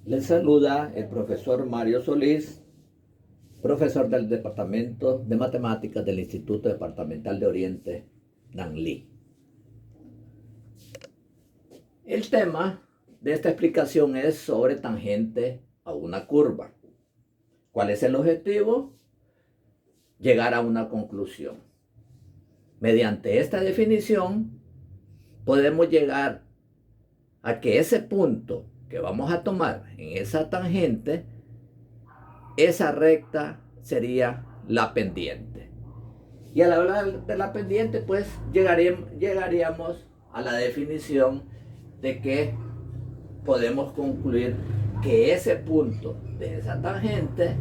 Les saluda el profesor Mario Solís, profesor del Departamento de Matemáticas del Instituto Departamental de Oriente, Nanli. El tema de esta explicación es sobre tangente a una curva. ¿Cuál es el objetivo? Llegar a una conclusión. Mediante esta definición podemos llegar a que ese punto que vamos a tomar en esa tangente, esa recta sería la pendiente. Y al hablar de la pendiente, pues llegaríamos a la definición de que podemos concluir que ese punto de esa tangente,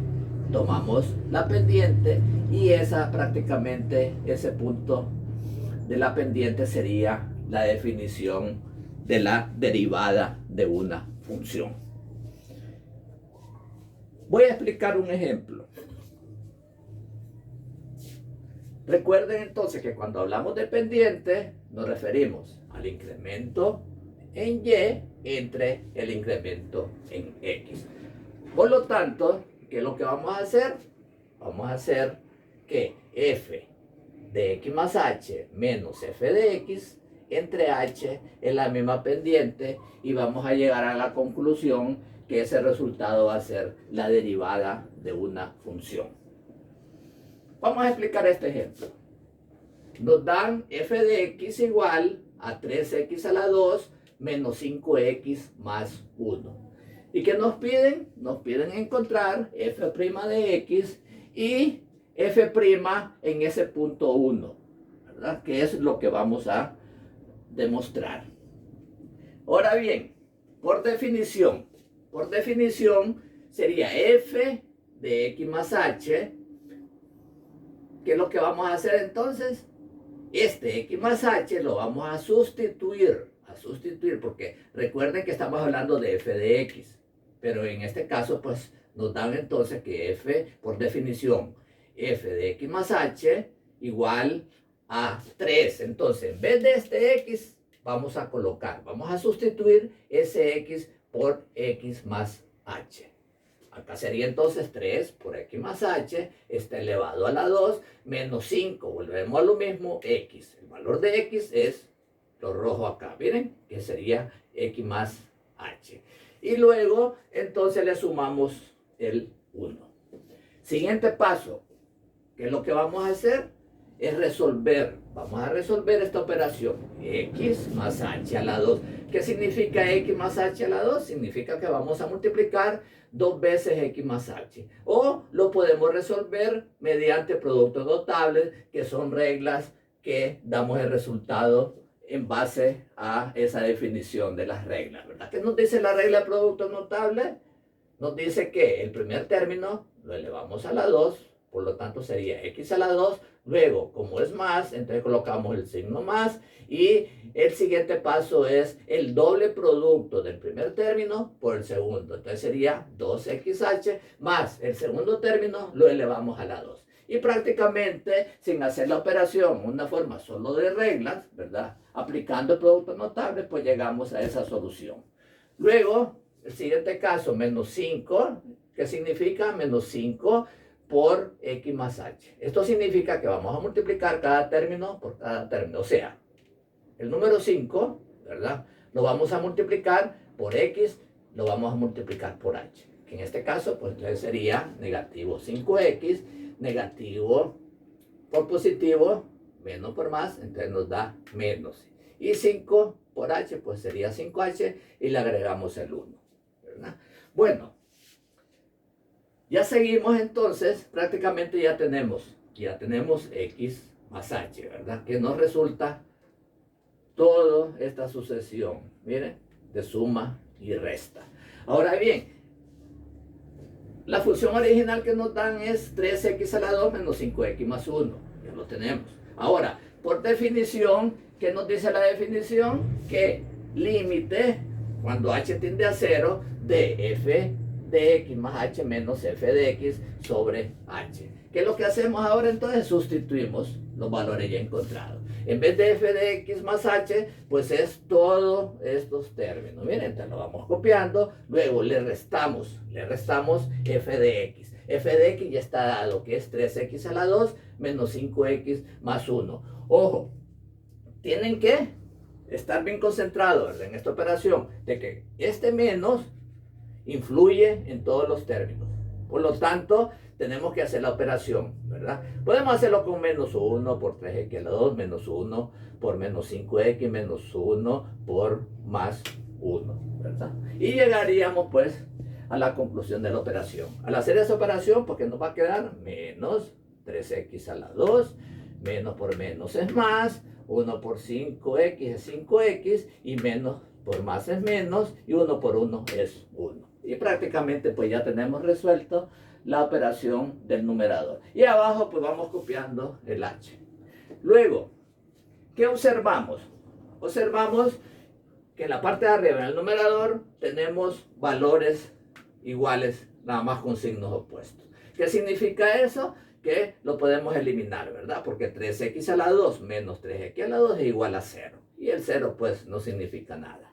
tomamos la pendiente y prácticamente ese punto de la pendiente sería la definición de la derivada de una función. Voy a explicar un ejemplo. Recuerden entonces que cuando hablamos de pendiente nos referimos al incremento en y entre el incremento en x. Por lo tanto, ¿qué es lo que vamos a hacer? Vamos a hacer que f de x más h menos f de x entre h es la misma pendiente y vamos a llegar a la conclusión que ese resultado va a ser la derivada de una función. Vamos a explicar este ejemplo. Nos dan f de x igual a 3x a la 2 menos 5x más 1. ¿Y qué nos piden? Nos piden encontrar f' de x y f' en ese punto 1, ¿verdad? Que es lo que vamos a demostrar. Ahora bien, por definición sería f de x más h. ¿Qué es lo que vamos a hacer entonces? Este x más h lo vamos a sustituir, porque recuerden que estamos hablando de f de x, pero en este caso pues nos dan entonces que f, por definición, f de x más h igual a 3. Entonces, en vez de este x, vamos a sustituir ese x por x más h. Acá sería entonces 3 por x más h está elevado a la 2 menos 5. Volvemos a lo mismo, x. El valor de x es lo rojo acá. Miren, que sería x más h. Y luego, entonces le sumamos el 1. Siguiente paso. ¿Qué es lo que vamos a hacer? Es resolver. Vamos a resolver esta operación. X más h a la 2. ¿Qué significa x más h a la 2? Significa que vamos a multiplicar 2 veces x más h. O lo podemos resolver mediante productos notables, que son reglas que damos el resultado en base a esa definición de las reglas, ¿verdad? ¿Qué nos dice la regla de productos notables? Nos dice que el primer término lo elevamos a la 2, por lo tanto sería x a la 2. Luego, como es más, entonces colocamos el signo más. Y el siguiente paso es el doble producto del primer término por el segundo. Entonces sería 2xh más el segundo término lo elevamos a la 2. Y prácticamente, sin hacer la operación, una forma solo de reglas, ¿verdad? Aplicando el producto notable, pues llegamos a esa solución. Luego, el siguiente caso, menos 5, ¿qué significa? Menos 5 por x más h. Esto significa que vamos a multiplicar cada término por cada término. O sea, el número 5, ¿verdad? Lo vamos a multiplicar por x, lo vamos a multiplicar por h. Que en este caso, pues entonces sería negativo 5x, negativo por positivo, menos por más, entonces nos da menos. Y 5 por h, pues sería 5h y le agregamos el 1, ¿verdad? Bueno, ya seguimos entonces, prácticamente ya tenemos x más h, ¿verdad? Que nos resulta toda esta sucesión, miren, de suma y resta. Ahora bien, la función original que nos dan es 3x a la 2 menos 5x más 1. Ya lo tenemos. Ahora, por definición, ¿qué nos dice la definición? Que límite, cuando h tiende a 0, de f de x más h menos f de x sobre h. ¿Qué es lo que hacemos ahora entonces? Sustituimos los valores ya encontrados. En vez de f de x más h, pues es todos estos términos. Miren, entonces lo vamos copiando, luego le restamos f de x. F de x ya está dado, que es 3x a la 2 menos 5x más 1. Ojo, tienen que estar bien concentrados en esta operación, de que este menos influye en todos los términos. Por lo tanto, tenemos que hacer la operación, ¿verdad? Podemos hacerlo con menos 1 por 3x a la 2, menos 1 por menos 5x, menos 1 por más 1, ¿verdad? Y llegaríamos pues a la conclusión de la operación. Al hacer esa operación, porque nos va a quedar menos 3x a la 2, menos por menos es más, 1 por 5x es 5x, y menos por más es menos, y 1 por 1 es 1. Y prácticamente pues ya tenemos resuelto la operación del numerador. Y abajo pues vamos copiando el h. Luego, ¿qué observamos? Observamos que en la parte de arriba, en el numerador, tenemos valores iguales, nada más con signos opuestos. ¿Qué significa eso? Que lo podemos eliminar, ¿verdad? Porque 3x a la 2 menos 3x a la 2 es igual a 0. Y el 0 pues no significa nada.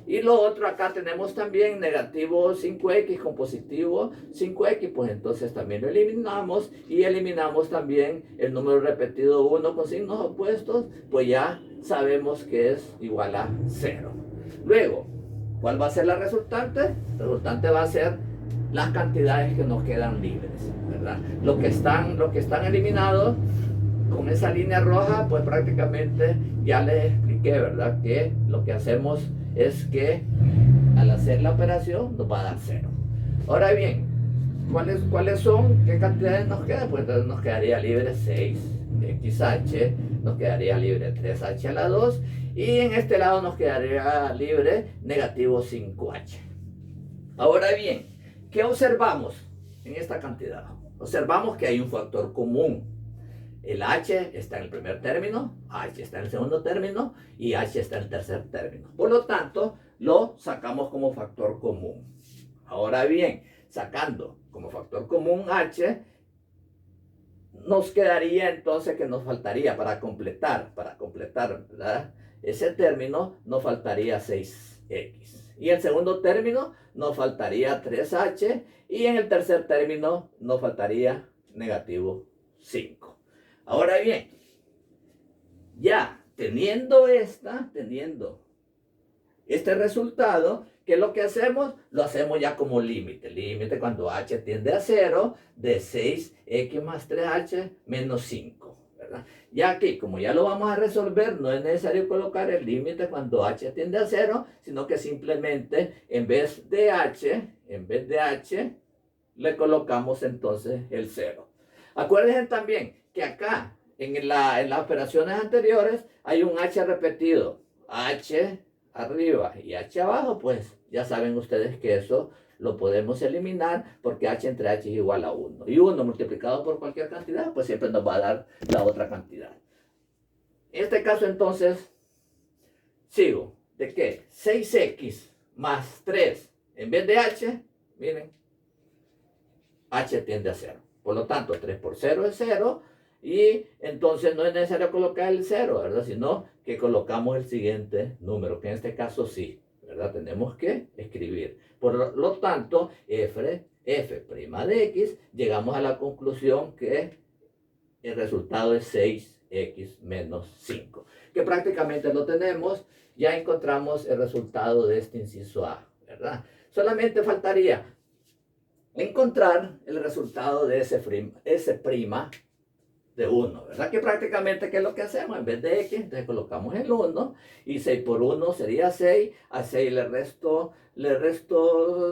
Y lo otro, acá tenemos también negativo 5x con positivo 5x, pues entonces también lo eliminamos, y eliminamos también el número repetido 1 con signos opuestos, pues ya sabemos que es igual a 0. Luego, ¿cuál va a ser la resultante? La resultante va a ser las cantidades que nos quedan libres, ¿verdad? Lo que están eliminados con esa línea roja, pues prácticamente ya les expliqué, ¿verdad? Que lo que hacemos es que al hacer la operación nos va a dar 0. Ahora bien, ¿cuáles son? ¿Qué cantidades nos quedan? Pues entonces nos quedaría libre 6xh, nos quedaría libre 3h a la 2, y en este lado nos quedaría libre negativo 5h. Ahora bien, ¿qué observamos en esta cantidad? Observamos que hay un factor común. El h está en el primer término, h está en el segundo término y h está en el tercer término. Por lo tanto, lo sacamos como factor común. Ahora bien, sacando como factor común h, nos quedaría entonces que nos faltaría para completar, ¿verdad? Ese término nos faltaría 6x. Y en el segundo término nos faltaría 3h, y en el tercer término nos faltaría negativo 5. Ahora bien, ya teniendo este resultado, ¿qué es lo que hacemos? Lo hacemos ya como límite. Límite cuando h tiende a 0 de 6x más 3h menos 5, ¿verdad? Ya aquí, como ya lo vamos a resolver, no es necesario colocar el límite cuando h tiende a 0, sino que simplemente en vez de h, le colocamos entonces el 0. Acuérdense también que acá, en las operaciones anteriores, hay un h repetido. H arriba y h abajo, pues ya saben ustedes que eso lo podemos eliminar, porque h entre h es igual a 1. Y 1 multiplicado por cualquier cantidad, pues siempre nos va a dar la otra cantidad. En este caso, entonces, sigo. ¿De qué? 6x más 3 en vez de h, miren, h tiende a 0. Por lo tanto, 3 por 0 es 0, y entonces no es necesario colocar el 0, ¿verdad? Sino que colocamos el siguiente número, que en este caso sí, ¿verdad? Tenemos que escribir. Por lo tanto, f' de x, llegamos a la conclusión que el resultado es 6x menos 5, que prácticamente lo tenemos. Ya encontramos el resultado de este inciso A, ¿verdad? Solamente faltaría encontrar el resultado de S' de 1, ¿verdad? Que prácticamente, ¿qué es lo que hacemos? En vez de x, entonces colocamos el 1, y 6 por 1 sería 6, a 6 le resto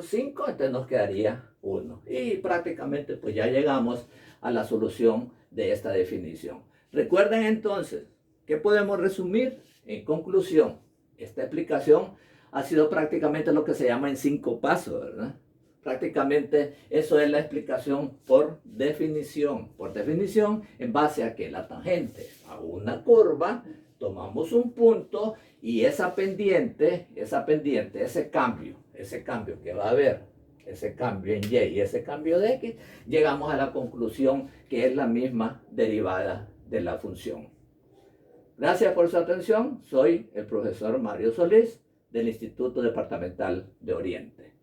5, entonces nos quedaría 1. Y prácticamente pues ya llegamos a la solución de esta definición. Recuerden entonces que podemos resumir en conclusión. Esta explicación ha sido prácticamente lo que se llama en 5 pasos, ¿verdad? Prácticamente eso es la explicación por definición. Por definición, en base a que la tangente a una curva, tomamos un punto, y esa pendiente, ese cambio que va a haber, ese cambio en y ese cambio de x, llegamos a la conclusión que es la misma derivada de la función. Gracias por su atención. Soy el profesor Mario Solís del Instituto Departamental de Oriente.